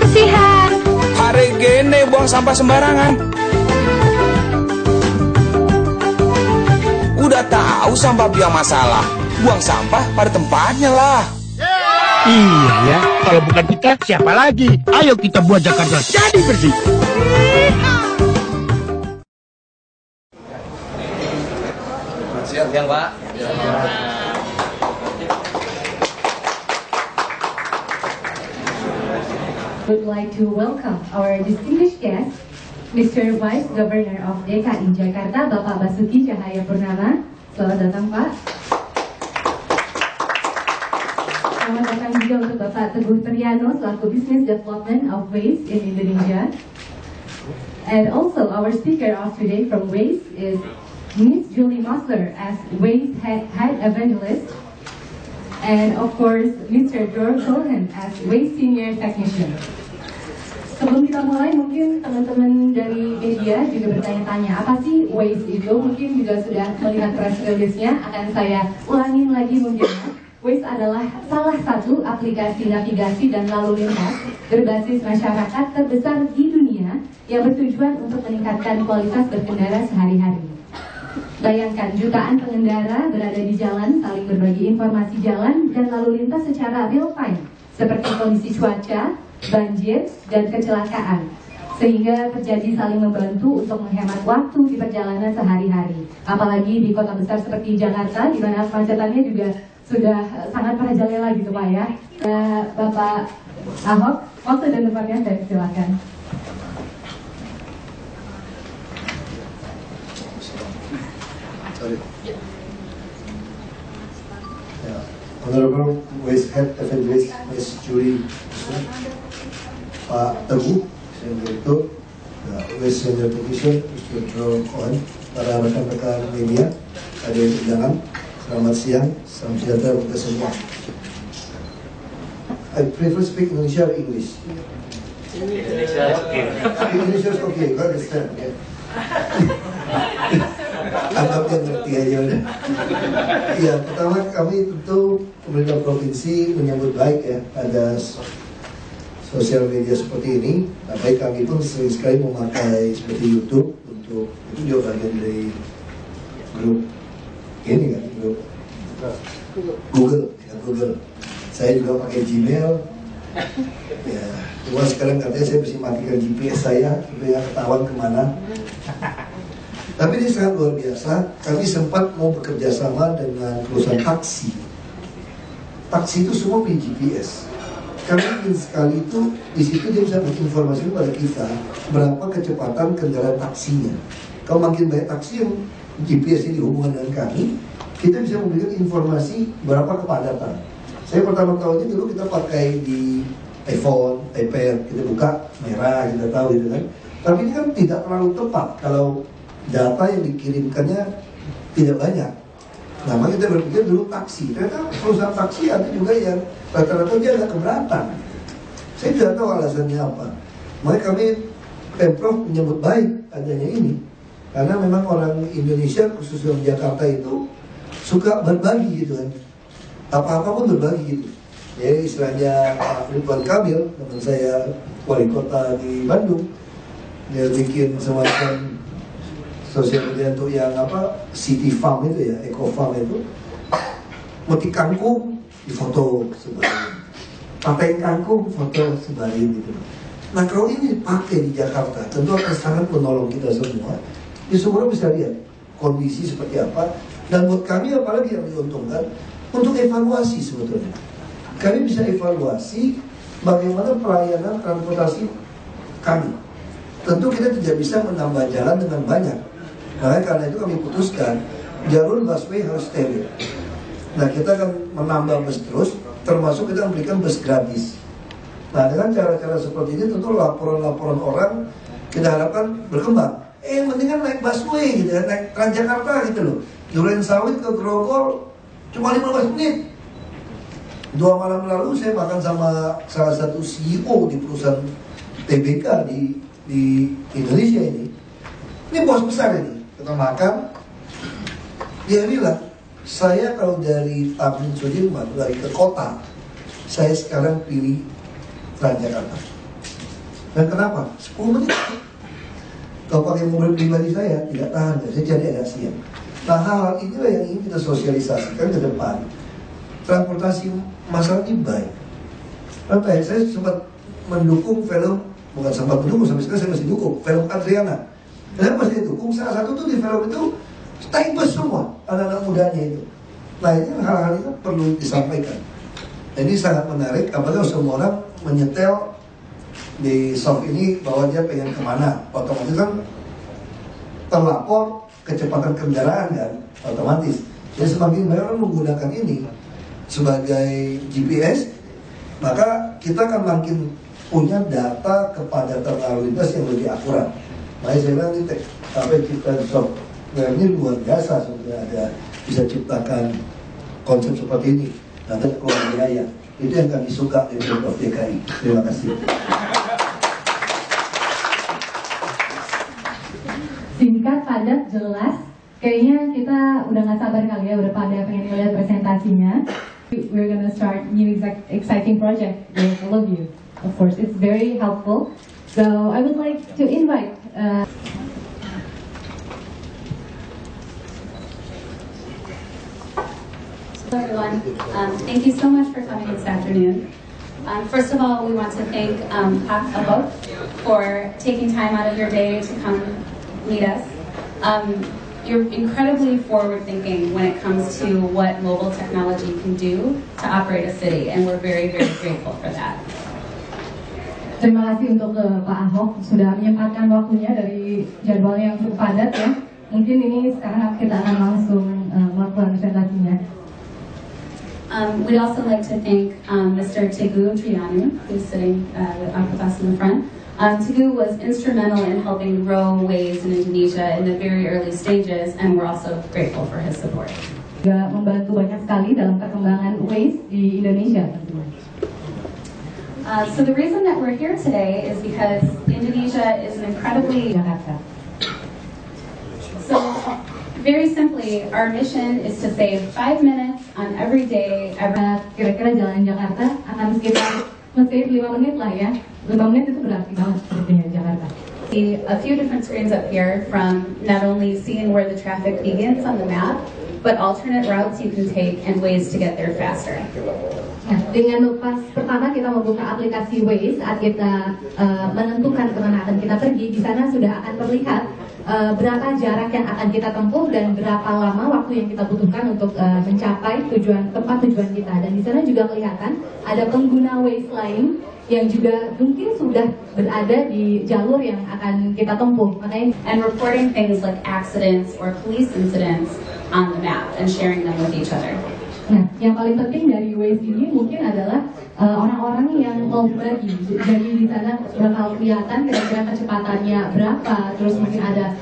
kebersihan. Hari gini buang sampah sembarangan. Udah tahu sampah biang masalah, buang sampah pada tempatnya lah. Iya ya, kalau bukan kita siapa lagi? Ayo kita buat Jakarta jadi bersih. Siap yang Pak. Would like to welcome our distinguished guest, Mr. Vice Governor of DKI Jakarta, Bapak Basuki Cahayapurnama. Selamat datang, Pak. Selamat datang juga untuk Bapak Teguh Triano selaku Business Development of Waze in Indonesia. And also our speaker of today from Waze is Miss Julie Mosler as Waze Head Evangelist. And of course, Mr. George Cohen as Waze Senior Technician. Sebelum kita mulai, mungkin teman-teman dari media juga bertanya-tanya, apa sih Waze itu? Mungkin juga sudah melihat press release-nya, akan saya ulangin lagi mungkin. Waze adalah salah satu aplikasi navigasi dan lalu lintas berbasis masyarakat terbesar di dunia yang bertujuan untuk meningkatkan kualitas berkendara sehari-hari. Bayangkan jutaan pengendara berada di jalan, saling berbagi informasi jalan dan lalu lintas secara real time, seperti kondisi cuaca, banjir, dan kecelakaan, sehingga terjadi saling membantu untuk menghemat waktu di perjalanan sehari-hari. Apalagi di kota besar seperti Jakarta, di mana kemacetannya juga sudah sangat merajalela gitu Pak ya. Bapak Ahok, waktu dan tempatnya saya silakan. Honorable Waze Head Evangelist Miss Julie, Pak Teguh, Senior Direktur, Waze Senior Technician, Mr. George Cohen, para rekan-rekan media, ada yang undangan, selamat siang, salam sejahtera untuk kita semua. I prefer speak Indonesia or English. Indonesia is okay. Indonesia is okay, I understand. Yeah. Anggapnya ngerti aja udah. Iya, pertama kami tentu pemerintah provinsi menyambut baik ya ada sosial media seperti ini. Nah, baik kami pun sering sekali memakai seperti YouTube untuk itu juga bagian dari grup ini kan, grup Google, ya Google. Saya juga pakai Gmail. Ya, cuma sekarang katanya saya mesti matikan GPS saya supaya ketahuan kemana. Tapi ini sangat luar biasa. Kami sempat mau bekerja sama dengan perusahaan taksi. Taksi itu semua punya GPS. Kami ingin sekali itu di situ dia bisa menginformasi kepada kita berapa kecepatan kendaraan taksinya. Kalau makin banyak taksi yang GPS ini hubungan dengan kami, kita bisa memberikan informasi berapa kepadatan. Saya pertama tahunya dulu kita pakai di iPhone, iPad, kita buka merah, kita tahu gitu kan. Tapi ini kan tidak terlalu tepat kalau data yang dikirimkannya tidak banyak. Nah, maka kita berpikir dulu taksi. Ternyata perusahaan taksi ada juga yang rata-rata dia agak keberatan. Saya tidak tahu alasannya apa. Maka kami Pemprov menyambut baik adanya ini. Karena memang orang Indonesia khususnya di Jakarta itu suka berbagi gitu kan. Apa-apa pun berbagi gitu. Jadi istilahnya Pak Ridwan Kamil, teman saya wali kota di Bandung, dia bikin semacam sosial media untuk yang apa city farm itu ya, eco farm itu, metik kangkung di foto sebarin, pakai kangkung foto sebarin gitu. Nah kalau ini dipakai di Jakarta, tentu akan sangat menolong kita semua. Ya semua bisa lihat kondisi seperti apa. Dan buat kami apalagi yang diuntungkan untuk evaluasi sebetulnya. Kami bisa evaluasi bagaimana pelayanan transportasi kami. Tentu kita tidak bisa menambah jalan dengan banyak. Nah, karena itu kami putuskan jalur busway harus steril. Nah, kita akan menambah bus terus, termasuk kita memberikan bus gratis. Nah, dengan cara-cara seperti ini tentu laporan-laporan orang kita harapkan berkembang. Mendingan naik busway gitu ya, naik Transjakarta gitu loh. Duren Sawit ke Grogol cuma 15 menit. 2 malam lalu saya makan sama salah satu CEO di perusahaan TBK di Indonesia ini. Ini bos besar ini. Kita makan, dia bilang, saya kalau dari Tamrin Sudirman lagi ke kota, saya sekarang pilih Transjakarta. Dan kenapa? 10 menit. Kalau pakai mobil pribadi saya, tidak tahan, saya jadi agak siang. Nah, hal-hal inilah yang ingin kita sosialisasikan ke depan. Transportasi massal ini baik. Sampai saya sempat mendukung film, bukan sempat mendukung, sampai sekarang saya masih dukung film Adriana. Kenapa masih dukung? Salah satu tuh di film itu naik bus semua, anak-anak mudanya itu. Nah, ini hal-hal itu perlu disampaikan. Jadi sangat menarik, apalagi semua orang menyetel di soft ini bahwa dia pengen kemana. Otomatis kan terlapor kecepatan kendaraan kan, otomatis. Jadi semakin banyak orang menggunakan ini sebagai GPS, maka kita akan makin punya data kepadatan lalu lintas yang lebih akurat. Makanya saya bilang ini apa kita software ini luar biasa sebenarnya, ada bisa ciptakan konsep seperti ini. Nanti keluar biaya. Itu yang kami suka dari Pemprov DKI. Terima kasih. Singkat, padat, jelas. Kayaknya kita udah gak sabar kali ya, udah pada pengen lihat presentasinya. We're gonna start new exciting project with all of you. Of course, it's very helpful. So I would like to invite. Hello everyone. Thank you so much for coming this afternoon. First of all, we want to thank Pak Abok for taking time out of your day to come meet us. You're incredibly forward-thinking when it comes to what mobile technology can do to operate a city, and we're very, very grateful for that. Terima kasih untuk Pak Ahok sudah menyempatkan waktunya dari jadwalnya yang cukup padat ya. Mungkin ini sekarang kita akan langsung melakukan presentasinya. We'd also like to thank Mr. Teguh Trianu, who's sitting with us in the front. Teguh was instrumental in helping grow Waze in Indonesia in the very early stages, and we're also grateful for his support. Juga membantu banyak sekali dalam perkembangan Waze di Indonesia tentunya. So the reason that we're here today is because Indonesia is an incredibly Jakarta. So very simply, our mission is to save 5 minutes on every day. Kira-kira jalan Jakarta akan sekitar nge-save 5 menit lah ya. 5 menit itu berarti banget sepertinya Jakarta. See a few different screens up here from not only seeing where the traffic begins on the map, but alternate routes you can take and ways to get there faster. Nah, dengan pertama kita membuka aplikasi Waze saat kita menentukan kemana akan kita pergi, di sana sudah akan terlihat berapa jarak yang akan kita tempuh dan berapa lama waktu yang kita butuhkan untuk mencapai tempat tujuan kita. Dan di sana juga kelihatan ada pengguna Waze lain yang juga mungkin sudah berada di jalur yang akan kita tempuh. Makanya and reporting things like accidents or police incidents on the map and sharing them with each other. Nah, yang paling penting dari Waze ini mungkin adalah orang-orang yang mau berbagi. Jadi di sana bakal kelihatan kira-kira kecepatannya berapa, terus mungkin ada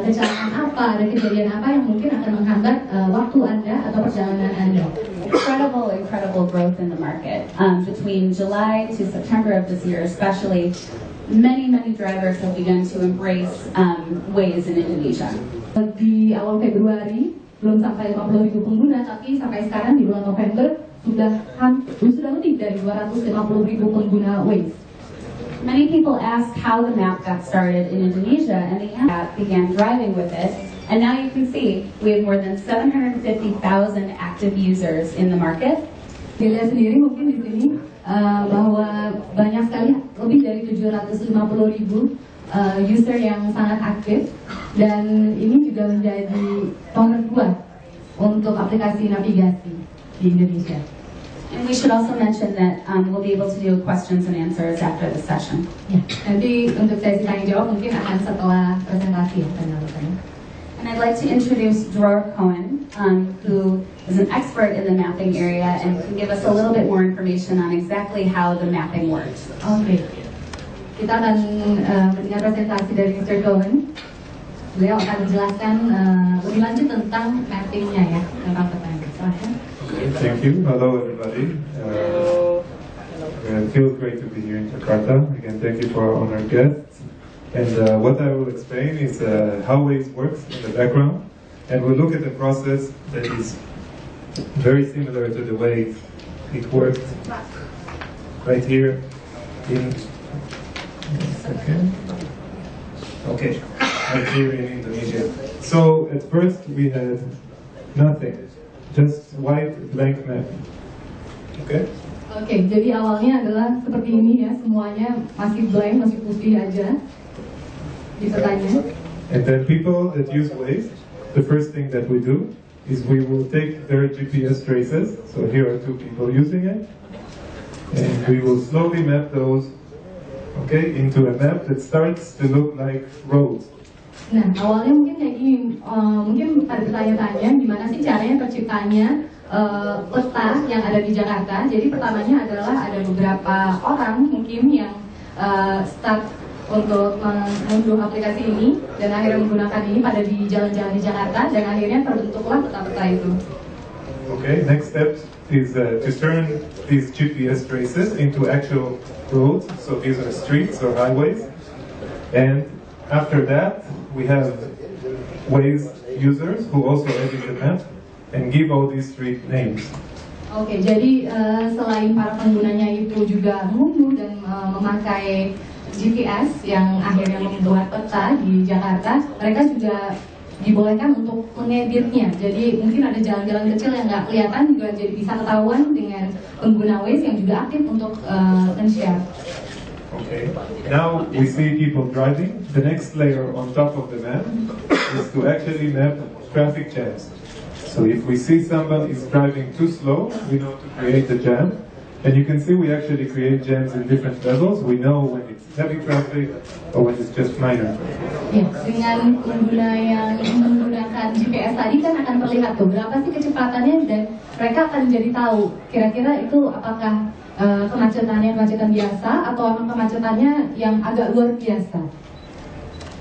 kecelakaan apa, ada kejadian apa yang mungkin akan menghambat waktu Anda atau perjalanan Anda. Incredible growth in the market. Between July to September of this year especially, many drivers have begun to embrace Waze in Indonesia. Di awal Februari belum sampai 50.000 pengguna, tapi sampai sekarang di bulan November sudah lebih dari 250.000 pengguna Waze. Many people ask how the map got started in Indonesia, and the app began driving with it. And now you can see we have more than 750,000 active users in the market. Dilihat sendiri mungkin di sini bahwa banyak sekali, lebih dari 750.000 user yang sangat aktif, dan ini juga menjadi nomor 2 untuk aplikasi navigasi di Indonesia. And we should also mention that we'll be able to do questions and answers after the session. Ya, nanti untuk sesi tanya jawab mungkin akan setelah presentasi ya, teman-teman. And I'd like to introduce Dror Cohen, who is an expert in the mapping area and can give us a little bit more information on exactly how the mapping works. Oke, kita akan mendengar presentasi dari Mr. Cohen. Beliau akan menjelaskan lebih lanjut tentang mappingnya ya, tentang petanya. Silahkan. Thank you. Hello, everybody. It feels great to be here in Jakarta. Again, thank you for our honored guests. And what I will explain is how Waze works in the background. And we'll look at the process that is very similar to the way it works right here in Second. Okay, I'm here in Indonesia. So at first we had nothing, just white blank map. Okay. Oke, jadi awalnya adalah seperti ini ya, semuanya masih blank, masih putih aja di petanya. And then people that use Waze, the first thing that we do is we will take their GPS traces. So here are two people using it, and we will slowly map those, okay, into a map that starts to look like roads. Nah, awalnya mungkin kayak gini, mungkin pada bertanya-tanya gimana sih caranya terciptanya peta yang ada di Jakarta. Jadi pertamanya adalah ada beberapa orang mungkin yang start untuk mengunduh aplikasi ini dan akhirnya menggunakan ini pada di jalan-jalan di Jakarta dan akhirnya terbentuklah peta-peta itu. Okay, next step is to turn these GPS traces into actual roads. So these are streets or highways, and after that we have Waze users who also edit the map and give all these street names. Oke, jadi selain para penggunanya itu juga mengunduh dan memakai GPS yang akhirnya membuat peta di Jakarta, mereka juga dibolehkan untuk mengeditnya. Jadi mungkin ada jalan-jalan kecil yang nggak kelihatan juga jadi bisa ketahuan dengan pengguna Waze yang juga aktif untuk men-share. Okay. Now we see people driving. The next layer on top of the map is to actually map traffic jams. So if we see somebody is driving too slow, we know to create a jam. And you can see we actually create jams in different levels. We know when it's heavy traffic or when it's just minor traffic. Ya, dengan pengguna yang menggunakan GPS tadi kan akan terlihat tuh berapa sih kecepatannya dan mereka akan jadi tahu kira-kira itu apakah kemacetan biasa atau emang kemacetannya yang agak luar biasa.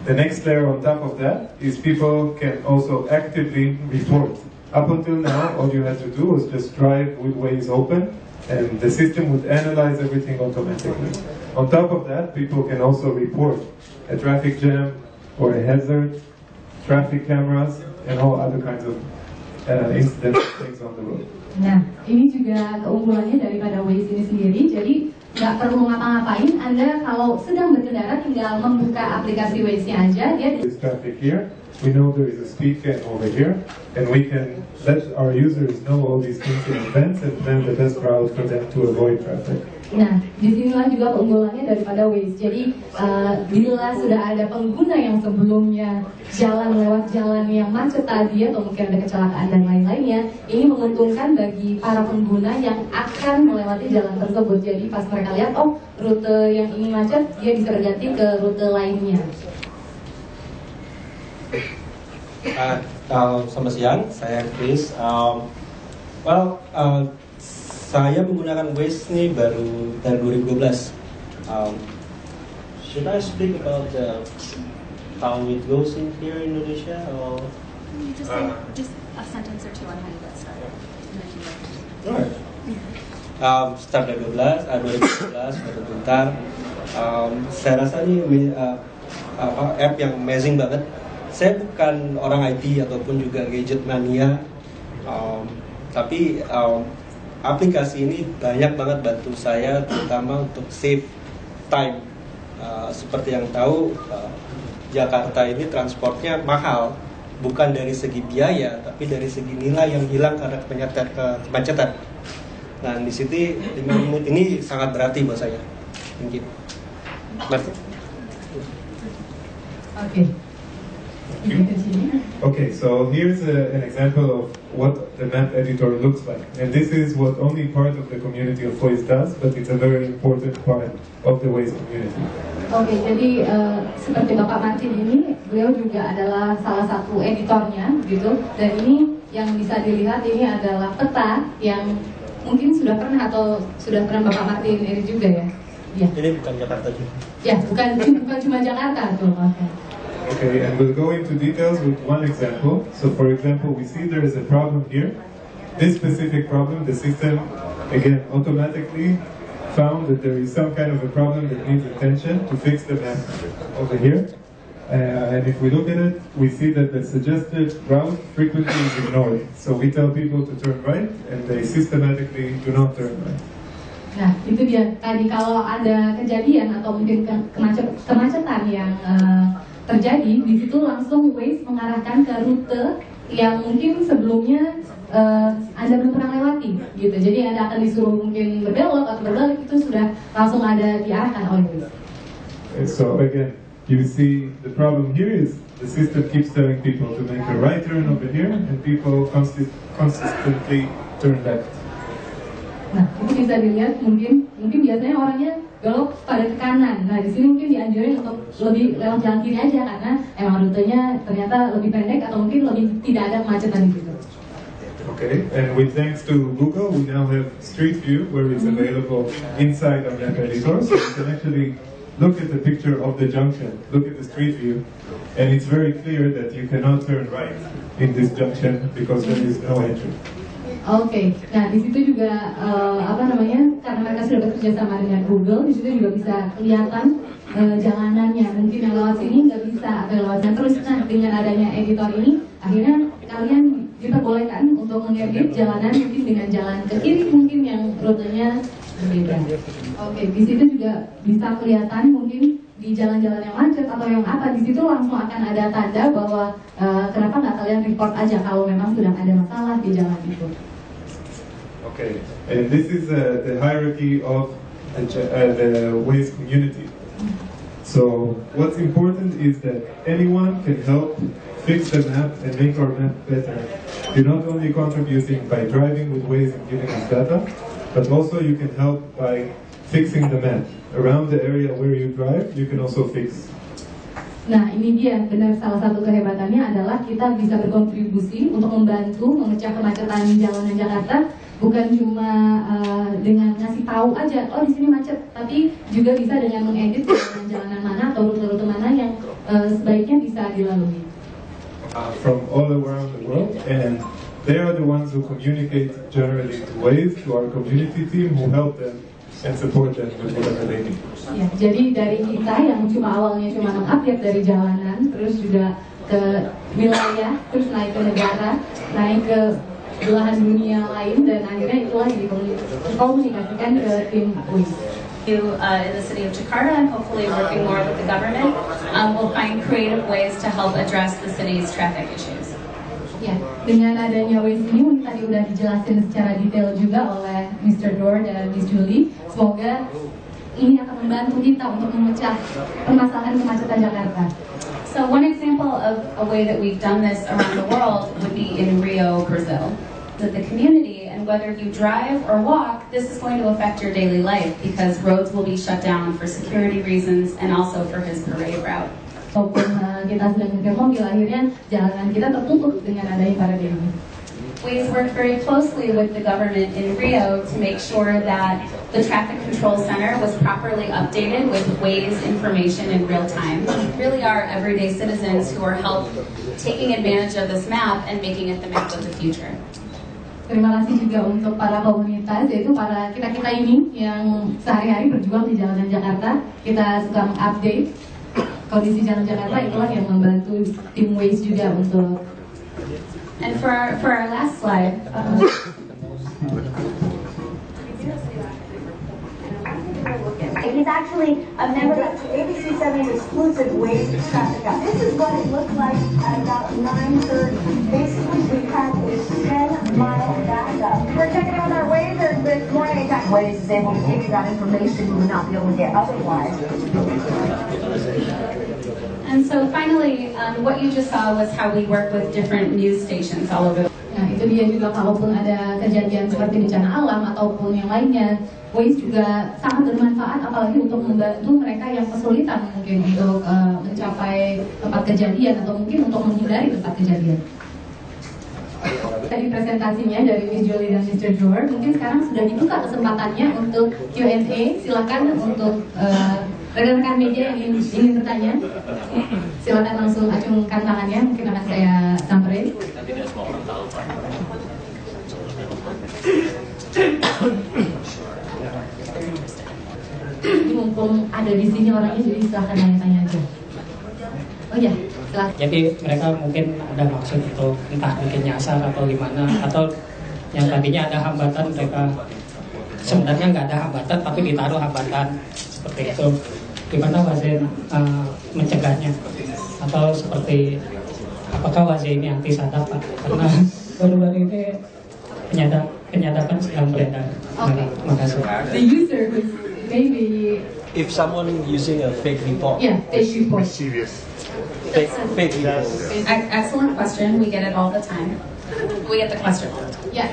The next layer on top of that is people can also actively report. Up until now, all you had to do was just drive with Waze open, and the system would analyze everything automatically. On top of that, people can also report a traffic jam or a hazard, traffic cameras, and all other kinds of incidents things on the road. Nah, ini juga keunggulannya daripada Waze ini sendiri. Jadi nggak perlu ngapa-ngapain. Anda kalau sedang berkendara tinggal membuka aplikasi Waze-nya aja. Dia This traffic here. We know there is a speed cam over here, and we can let our users know all these things in advance and plan the best route for them to avoid traffic. Nah, disinilah juga keunggulannya daripada Waze. Jadi, bila sudah ada pengguna yang sebelumnya jalan lewat jalan yang macet tadi atau mungkin ada kecelakaan dan lain-lainnya, ini menguntungkan bagi para pengguna yang akan melewati jalan tersebut. Jadi, pas mereka lihat, oh, rute yang ini macet, dia bisa berganti ke rute lainnya. Selamat siang, saya Chris. Saya menggunakan Waze ini baru dari 2012. Should I speak about how it goes in here in Indonesia? Or Just a sentence or two on how you got started. Alright. Start dari 2012 baru bentar. Saya rasa ini app yang amazing banget. Saya bukan orang IT ataupun juga gadget mania, tapi aplikasi ini banyak banget bantu saya, terutama untuk save time. Seperti yang tahu, Jakarta ini transportnya mahal, bukan dari segi biaya, tapi dari segi nilai yang hilang karena kemacetan. Nah, di sini 5 menit ini sangat berarti buat saya. Thank you. Oke. Okay, so here's an example of what the map editor looks like. And this is what only part of the community of Waze does, but it's a very important part of the Waze community. Oke, jadi seperti Bapak Martin ini, beliau juga adalah salah satu editornya, gitu. Dan ini yang bisa dilihat ini adalah peta yang mungkin sudah pernah Bapak Martin edit juga ya. Ya. Ini bukan Jakarta juga. Ya, bukan cuma Jakarta tuh. Okay, and we'll go into details with one example. So for example, we see there is a problem here. This specific problem, the system, again, automatically found that there is some kind of a problem that needs attention to fix the map over here. And if we look at it, we see that the suggested route frequently is ignored. So we tell people to turn right, and they systematically do not turn right. Nah, itu dia tadi kalau ada kejadian atau mungkin kemacetan yang terjadi, di situ langsung Waze mengarahkan ke rute yang mungkin sebelumnya Anda belum pernah lewati, gitu. Jadi Anda akan disuruh mungkin berbelok atau berbalik, itu sudah langsung ada diarahkan oleh Waze. So again, you see the problem here is the system keeps telling people to make a right turn over here, and people consistently turn left. Nah, itu bisa dilihat mungkin biasanya orangnya belok pada ke kanan. Nah, di sini mungkin dianjurin untuk lebih lewat jalan kiri aja karena emang rutenya ternyata lebih pendek atau mungkin lebih tidak ada kemacetan di situ. Okay, and with thanks to Google, we now have Street View where it's available inside our map editor, so you can actually look at the picture of the junction, look at the street view, and it's very clear that you cannot turn right in this junction because there is no entry. Oke, nah di situ juga karena mereka sudah bekerja sama dengan Google, di situ juga bisa kelihatan jalanannya. Mungkin yang lewat sini nggak bisa atau lewat sana terus. Nah, dengan adanya editor ini, akhirnya kalian diperbolehkan untuk mengedit jalanan mungkin dengan jalan ke kiri mungkin yang rutenya berbeda. Oke, di situ juga bisa kelihatan mungkin di jalan-jalan yang macet atau yang apa, di situ langsung akan ada tanda bahwa kenapa nggak kalian report aja kalau memang sedang ada masalah di jalan itu. Okay, and this is the hierarchy of the Waze community. So what's important is that anyone can help fix the map and make our map better. You're not only contributing by driving with Waze and giving us data, but also you can help by fixing the map. Around the area where you drive, you can also fix. Nah, ini dia benar salah satu kehebatannya adalah kita bisa berkontribusi untuk membantu memecah kemacetan jalanan Jakarta. Bukan cuma dengan ngasih tahu aja, oh di sini macet, tapi juga bisa dengan mengedit jalanan mana atau rute-rute mana yang sebaiknya bisa dilalui. From all around the world, and they are the ones who communicate generally to Waze, to our community team, who help them and support them with whatever they need. Ya, jadi dari kita yang awalnya cuma mengupdate dari jalanan, terus juga ke wilayah, terus naik ke negara, naik ke belahan dunia lain, dan akhirnya itulah dikomunikasikan ke tim Waze. In the city of Jakarta and hopefully working more with the government, we'll find creative ways to help address the city's traffic issues. Ya, dengan adanya Waze ini tadi udah dijelasin secara detail juga oleh Mr. Dor dan Miss Julie. Semoga ini akan membantu kita untuk memecah permasalahan kemacetan Jakarta. So one example of a way that we've done this around the world would be in Rio, Brazil. That the community, and whether you drive or walk, this is going to affect your daily life because roads will be shut down for security reasons and also for his parade route. Walaupun kita sedang nyetir mobil, akhirnya jalanan kita tertutup dengan adanya parade ini. Waze worked very closely with the government in Rio to make sure that the traffic control center was properly updated with Waze information in real time. Really are everyday citizens who are taking advantage of this map and making it the map of the future. Terima kasih juga untuk para komunitas, yaitu para kita-kita ini yang sehari-hari berjuang di jalanan Jakarta. Kita suka mengupdate kondisi jalan Jakarta, itulah yang membantu tim Waze juga untuk. And for our last slide, he's actually a member of ABC 7's exclusive Waze traffic app. This is what it looked like at about 9:30. Basically, we had a 10-mile backup. We're checking out our Waze, or this morning Waze is able to give you that information you would not be able to get otherwise. And so finally, what you just saw was how we work with different news stations all over. Nah, itu dia juga kalaupun ada kejadian seperti bencana alam ataupun yang lainnya, Waze juga sangat bermanfaat apalagi untuk membantu mereka yang kesulitan mungkin untuk mencapai tempat kejadian atau mungkin untuk menghindari tempat kejadian. Tadi presentasinya dari Miss Julie dan Mr. Jor, mungkin sekarang sudah dibuka kesempatannya untuk Q&A. Silakan untuk rekan-rekan media yang ingin bertanya, silakan langsung acungkan tangannya, mungkin akan saya samperin. Jadi mumpung ada di sini orangnya, jadi silahkan tanya-tanya aja. Oh ya, silahkan. Jadi mereka mungkin ada maksud untuk entah mungkin nyasar atau gimana, atau yang tadinya ada hambatan mereka sebenarnya nggak ada hambatan tapi ditaruh hambatan seperti itu. Gimana Waze mencegahnya? Atau seperti apakah Waze ini anti sadap Pak? Karena baru-baru ini penyadapan sedang beredar. Okay. Makasih. The user who's maybe If someone using a fake report. yeah, fake report. Fake report. Excellent question. We get it all the time. We get the question all the time. Yeah.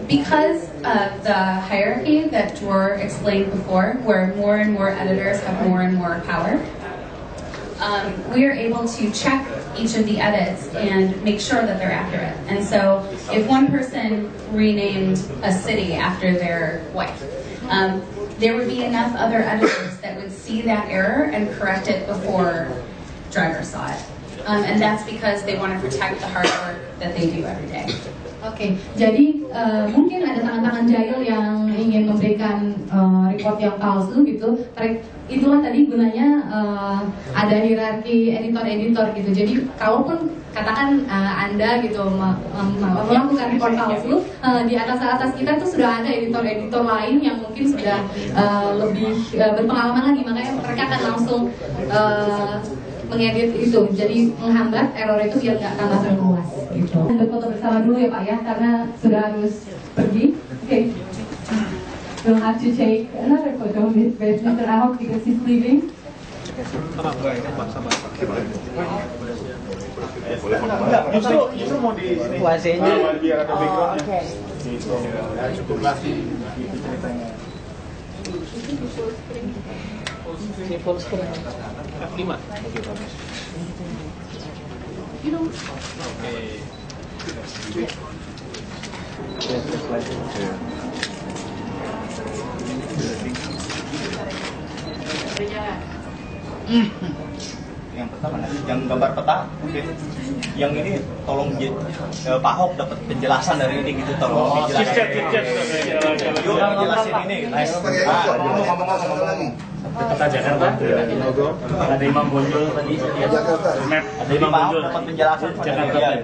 Because of the hierarchy that Dror explained before, where more and more editors have more and more power, we are able to check each of the edits and make sure that they're accurate. And so if one person renamed a city after their wife, there would be enough other editors that would see that error and correct it before drivers saw it. And that's because they want to protect the hard work that they do every day. Oke, jadi mungkin ada tangan-tangan jahil yang ingin memberikan report yang palsu gitu. Itulah tadi gunanya ada hierarki editor-editor gitu. Jadi kalaupun katakan Anda gitu melakukan report palsu, di atas kita tuh sudah ada editor-editor lain yang mungkin sudah lebih berpengalaman lagi, makanya mereka akan langsung mengedit itu, jadi menghambat error itu biar nggak tambah meluas gitu. Berfoto bersama dulu ya Pak ya, karena sudah harus pergi. Okay. We'll have to take another photo with Mr. Ahok because he's leaving. Justru mau di sini. Biar ada backgroundnya. Cukup lah ceritanya. Ini full screen. 5. Oke, bagus. Yang pertama, yang gambar peta, oke. Yang ini tolong Pak Ahok dapat penjelasan dari ini gitu, tolong dijelasin. Yuk jelasin ini. Ngomong-ngomong lagi. Kota Jakarta, ada Imam Bonjol tadi. Jakarta. Ada Imam Bonjol dapat penjelasan Jakarta.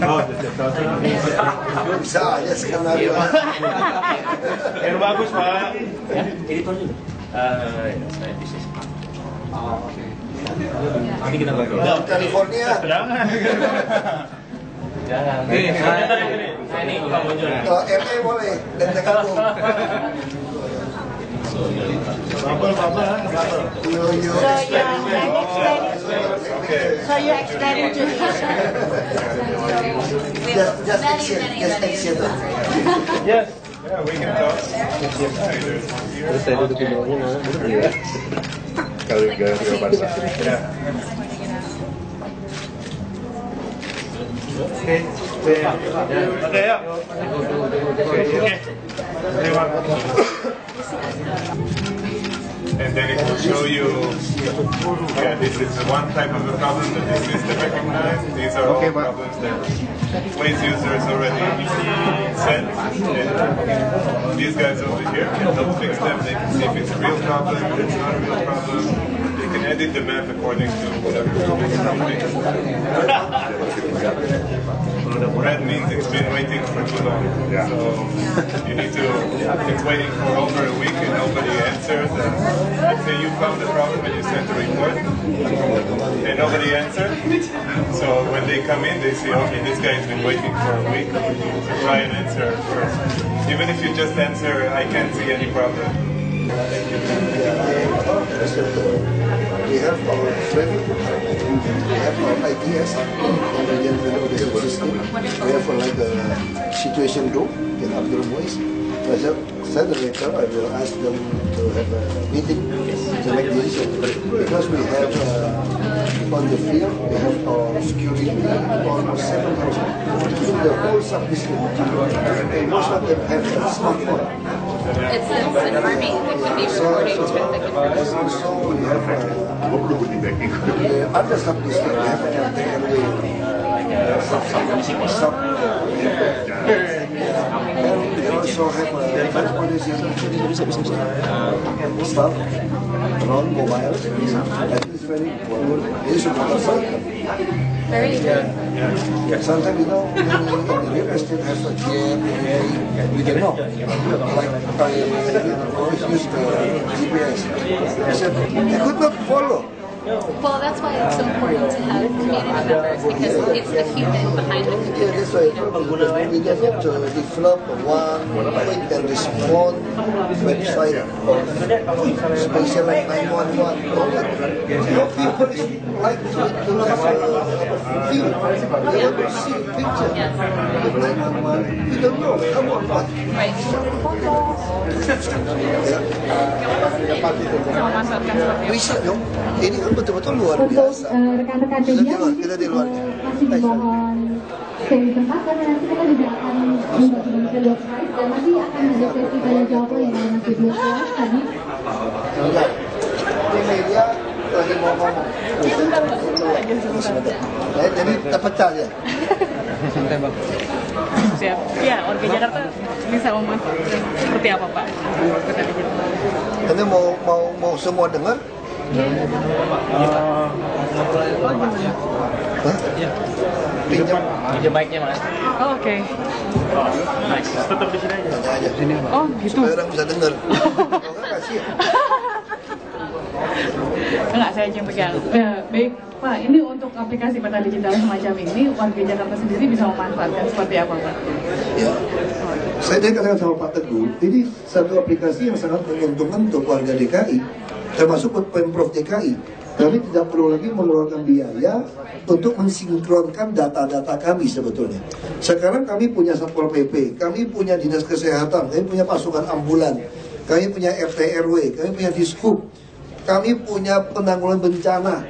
Oh, bisa aja skenario. Yang bagus Pak. Editor juga. Saya bisnis. Oke. Nanti kita Dari California. Jangan. Jangan. Ini Imam Bonjol. Kalau MA boleh dan Jakarta. So you explain to Just action. Yes. Yeah, we can talk. Terus saya duduk di bawahnya nah. Kalau gara-gara bahasa. Ya. Oke, ya. Oke. Terima kasih. And then it will show you, yeah, this is one type of a problem that this system recognized. These are all problems that Waze users already sent. And these guys over here can help fix them. They can see if it's a real problem, if it's not a real problem. They can edit the map according to whatever Red means it's been waiting for too long. So you need to, it's waiting for over a week and nobody answers. Let's say you found the problem and you sent a report and nobody answered. So when they come in, they see, okay, this guy's been waiting for a week. So try and answer first. Even if you just answer, I can't see any problem. We have our traffic, we have our ITS, Intelligent Transportation System. We have like a situation group in Abdul Muiz. Send a letter, I will ask them to have a meeting to make decision. Because we have on the field, we have our security almost 7,000. The whole sub-district. And most of them have a smartphone. It's an army. It can be recording with the computers. Also, we have other sub-district. We have a campaign and we also have a transportation staff, non-mobile. very important. Ini sudah terbaik. Very good. Yeah. Sometimes, you know, in the real estate has a gap, we can know. Like, I always use the GPS. I said, I could not follow. Well, that's why it's so important to have community members, because it's the human behind the Yeah, computer. that's why we need to develop one quick and respond website of special like 911. People like to have a view. They want to see picture. If 911, we don't know. Come on, what? Bisa dong. Ini kan betul-betul luar biasa. Rekan-rekan media Kita di luar. masih dimohon stay di tempat karena nanti kita juga akan membagi-bagikan door prize dan nanti akan ada sesi tanya jawab yang masih belum keluar tadi. Enggak. Di media lagi mau ngomong. Jadi terpecah ya. Siap. Ya, warga Jakarta bisa memanfaatkan seperti apa, Pak? Ini mau semua dengar? Pinjam mic-nya, Mas. Oh, oke. Tetap di sini aja. Tanya aja. Oh, gitu. Supaya orang bisa dengar. Kalau enggak kasih. Enggak, saya aja yang pegang. Baik, Pak. Ini untuk aplikasi peta digital semacam ini, warga Jakarta sendiri bisa memanfaatkan seperti apa, Pak? Ya. Saya tadi katakan sama Pak Teguh, ini satu aplikasi yang sangat menguntungkan untuk warga DKI, termasuk Pemprov DKI. Kami tidak perlu lagi mengeluarkan biaya untuk mensinkronkan data-data kami sebetulnya. Sekarang kami punya Satpol PP, kami punya Dinas Kesehatan, kami punya pasukan ambulan, kami punya RT RW, kami punya Dishub, kami punya penanggulangan bencana,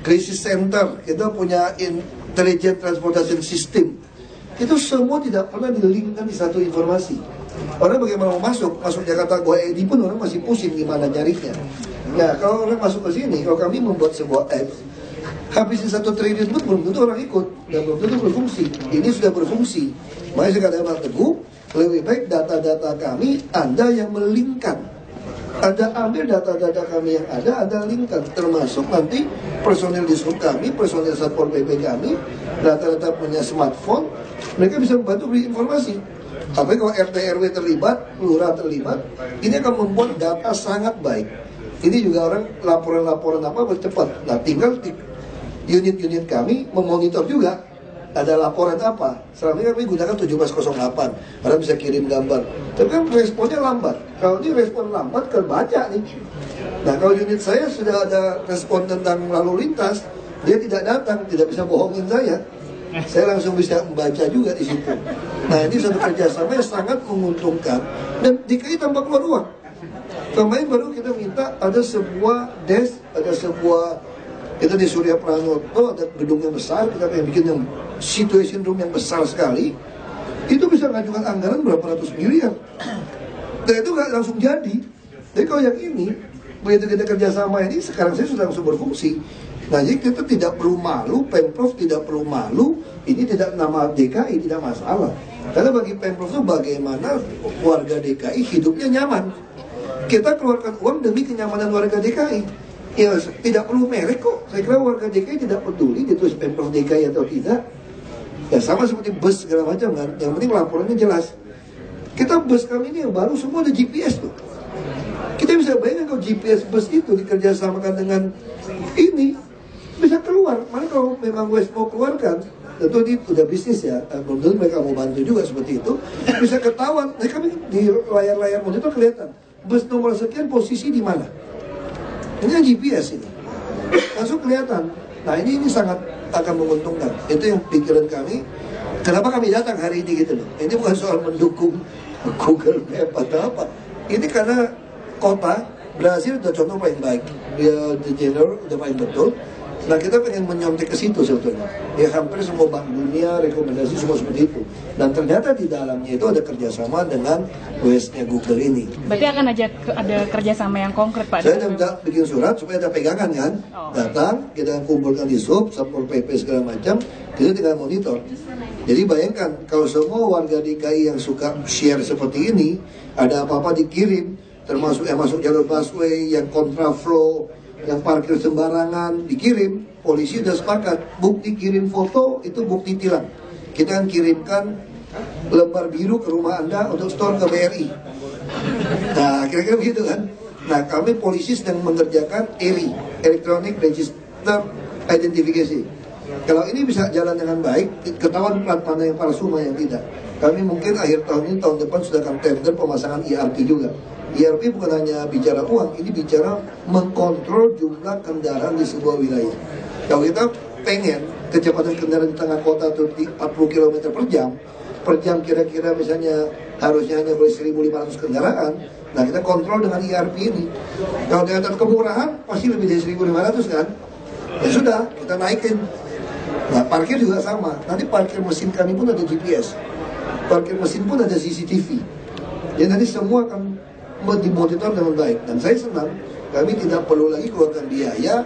krisis center, kita punya intelligent transportation system. Itu semua tidak pernah dilinkkan di satu informasi. Orang bagaimana mau masuk Jakarta Go ID pun orang masih pusing gimana nyarinya. Nah, kalau orang masuk ke sini, kalau kami membuat sebuah apps, habisin 1 triliun pun belum tentu orang ikut dan belum tentu berfungsi. Ini sudah berfungsi. Makanya saya katakan Pak Teguh, lebih baik data-data kami Anda yang melingkan. Anda ambil data-data kami yang ada, Anda linkkan, termasuk nanti personil dishub kami, personil Satpol PP kami, data-data punya smartphone, mereka bisa membantu beri informasi. Tapi kalau RT RW terlibat, lurah terlibat, ini akan membuat data sangat baik. Ini juga orang laporan-laporan apa bercepat. Nah, tinggal unit-unit kami memonitor juga ada laporan apa. Selama ini kami gunakan 1708, orang bisa kirim gambar. Tapi kan responnya lambat. Kalau ini respon lambat, kebaca nih. Nah, kalau unit saya sudah ada respon tentang lalu lintas, dia tidak datang, tidak bisa bohongin saya. Saya langsung bisa membaca juga di situ. Nah, ini satu kerjasama yang sangat menguntungkan dan DKI tanpa keluar uang. Kemarin baru kita minta ada sebuah desk, ada sebuah, kita di Surya Pranoto ada gedung yang besar, kita pengen bikin yang situation room yang besar sekali. Itu bisa ngajukan anggaran berapa ratus miliar. Dan itu nggak langsung jadi. Jadi kalau yang ini, begitu kita kerjasama ini, sekarang saya sudah langsung berfungsi. Nah, jadi kita tidak perlu malu, Pemprov tidak perlu malu, ini tidak nama DKI, tidak masalah. Karena bagi Pemprov itu bagaimana warga DKI hidupnya nyaman. Kita keluarkan uang demi kenyamanan warga DKI. Ya, tidak perlu merek kok. Saya kira warga DKI tidak peduli ditulis Pemprov DKI atau tidak. Ya sama seperti bus segala macam kan. Yang penting laporannya jelas. Kita bus kami ini yang baru semua ada GPS tuh. Kita bisa bayangkan kalau GPS bus itu dikerjasamakan dengan ini bisa keluar. Mana kalau memang West mau keluarkan, tentu ini udah bisnis ya. Belum tentu mereka mau bantu juga seperti itu. Bisa ketahuan. Nah, kami di layar-layar monitor kelihatan bus nomor sekian posisi di mana. Ini GPS ini. Langsung kelihatan. Nah, ini sangat akan menguntungkan. Itu yang pikiran kami. Kenapa kami datang hari ini gitu loh. Ini bukan soal mendukung Google Map atau apa. Ini karena kota Brasil udah contoh paling baik. Dia The General udah paling betul. Nah, kita pengen menyontek ke situ sebetulnya. Ya hampir semua bank dunia rekomendasi semua seperti itu. Dan ternyata di dalamnya itu ada kerjasama dengan OS-nya Google ini. Berarti akan ada kerjasama yang konkret, Pak? Saya udah bikin surat supaya ada pegangan kan. Datang, kita kumpulkan di sub, Satpol PP segala macam, kita tinggal monitor. Jadi bayangkan kalau semua warga DKI yang suka share seperti ini, ada apa-apa dikirim, termasuk yang masuk jalur busway, yang kontraflow, yang parkir sembarangan dikirim, polisi udah sepakat, bukti kirim foto itu bukti tilang. Kita akan kirimkan lembar biru ke rumah Anda untuk store ke BRI. Nah, kira-kira begitu kan. Nah, kami polisi sedang mengerjakan ERI, Electronic Register Identification. Kalau ini bisa jalan dengan baik, ketahuan plat mana yang palsu, mana yang tidak. Kami mungkin akhir tahun ini, tahun depan sudah akan tender pemasangan ERP juga. ERP bukan hanya bicara uang, ini bicara mengkontrol jumlah kendaraan di sebuah wilayah. Kalau kita pengen kecepatan kendaraan di tengah kota itu 40 km per jam kira-kira misalnya harusnya hanya boleh 1.500 kendaraan. Nah, kita kontrol dengan ERP ini. Kalau dengan kemurahan pasti lebih dari 1.500 kan? Ya sudah, kita naikin. Nah, parkir juga sama. Nanti parkir mesin kami pun ada GPS. Parkir mesin pun ada CCTV. Jadi nanti semua akan dimonitor dengan baik. Dan saya senang, kami tidak perlu lagi keluarkan biaya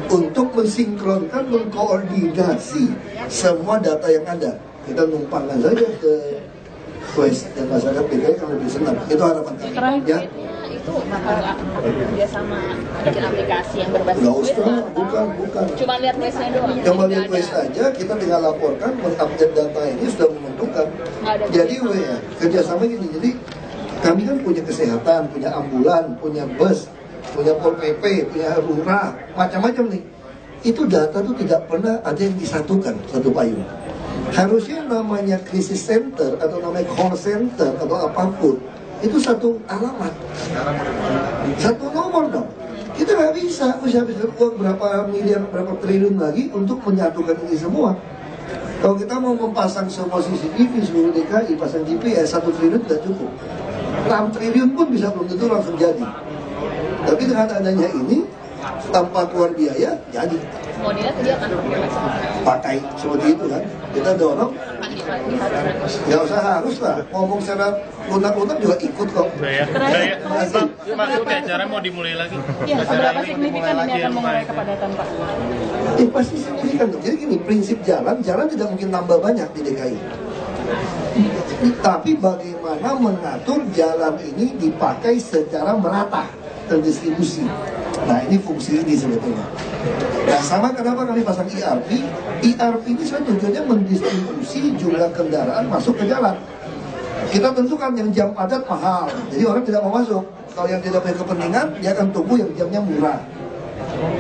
untuk mensinkronkan, mengkoordinasi semua data yang ada. Kita numpangkan saja ke Waze dan masyarakat DKI akan lebih senang. Itu harapan kami. Ya. Itu bakal kerja sama bikin aplikasi yang berbasis Nggak usah, bukan. Cuma lihat Waze-nya doang. Cuma lihat Waze aja, kita tinggal laporkan, mengupdate data ini sudah menentukan. Jadi kerjasama gini, jadi kami kan punya kesehatan, punya ambulan, punya bus, punya Pol PP, punya lurah, macam-macam nih. Itu data tuh tidak pernah ada yang disatukan satu payung. Harusnya namanya krisis center atau namanya call center atau apapun itu satu alamat, satu nomor dong. Kita nggak bisa habis uang berapa miliar, berapa triliun lagi untuk menyatukan ini semua. Kalau kita mau mempasang semua CCTV seluruh DKI, pasang GPS 1 triliun tidak cukup. 6 triliun pun bisa belum tentu langsung jadi. Tapi dengan adanya ini, tanpa keluar biaya, jadi. Mau dilihat dia akan pakai seperti itu kan. Kita dorong. Nggak usah harus lah. Ngomong secara lunak-lunak juga ikut kok. Maksudnya acara mau dimulai lagi. Iya, seberapa signifikan ini akan mengurai kepadatan, Pak? Pasti signifikan. Jadi gini, prinsip jalan tidak mungkin tambah banyak di DKI. Tapi bagaimana mengatur jalan ini dipakai secara merata, terdistribusi. Nah, ini fungsi ini sebetulnya. Nah, sama kenapa kami pasang ERP? ERP ini sebenarnya tujuannya mendistribusi jumlah kendaraan masuk ke jalan. Kita tentukan yang jam padat mahal, jadi orang tidak mau masuk. Kalau yang tidak punya kepentingan, dia akan tunggu yang jamnya murah.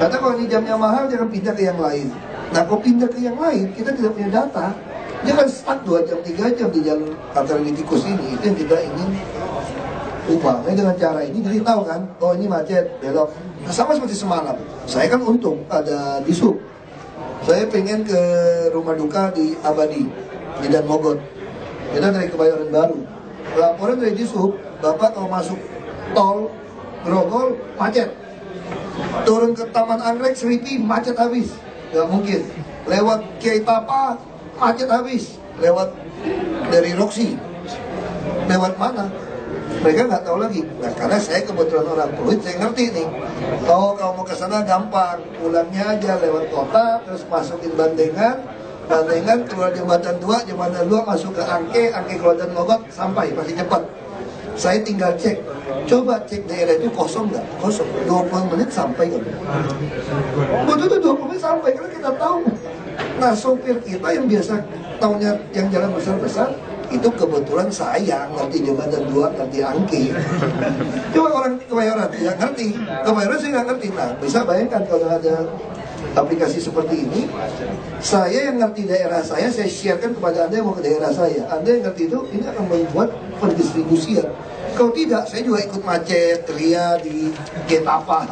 Kata kalau ini jamnya mahal, dia akan pindah ke yang lain. Nah, kalau pindah ke yang lain, kita tidak punya data. Dia kan stuck 2 jam, 3 jam di jalan kantor tikus ini. Itu yang kita ingin ubah. Nah, dengan cara ini jadi tahu kan, oh ini macet, belok. Nah, sama seperti semalam. Saya kan untung ada di sub. Saya pengen ke rumah duka di Abadi, di Dan Mogot. Kita dari Kebayoran Baru. Laporan dari Disub, Bapak kalau masuk tol Grogol macet. Turun ke Taman Anggrek Seripi macet habis. Gak mungkin. Lewat Kiai Tapa macet habis. Lewat dari Roxy. Lewat mana? Mereka nggak tahu lagi. Nah, karena saya kebetulan orang Pluit, saya ngerti nih. Oh, kalau mau ke sana gampang, pulangnya aja lewat kota, terus masukin Bandengan, keluar jembatan 2 masuk ke Angke keluar Dan Mogot, sampai pasti cepat. Saya tinggal cek, coba cek daerah itu kosong nggak? Kosong, 20 menit sampai kan? Betul tuh 20 menit sampai, karena kita tahu. Nah, sopir kita yang biasa tahunya yang jalan besar-besar, itu kebetulan saya ngerti jembatan 2, ngerti Angke. Coba orang Kebayoran tidak ngerti, Kebayoran saya nggak ngerti. Nah, bisa bayangkan kalau ada aplikasi seperti ini, saya yang ngerti daerah saya sharekan kepada Anda yang mau ke daerah saya. Anda yang ngerti itu, ini akan membuat pendistribusian. Kalau tidak, saya juga ikut macet, ria di Getapa,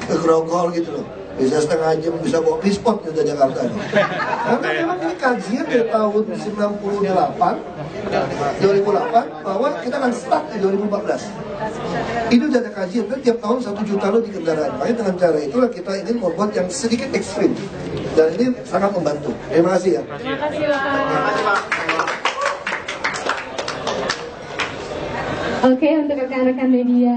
ke Grogol gitu loh. Bisa setengah jam, bisa bawa pispot ke Jakarta. Karena memang ini kajian dari tahun 2008 bahwa kita akan start di 2014. Ini udah ada kajian, kan tiap tahun 1 juta lebih kendaraan. Makanya dengan cara itulah kita ingin membuat yang sedikit ekstrim. Dan ini sangat membantu. Terima kasih ya. Terima kasih, Pak. Oke, untuk rekan-rekan media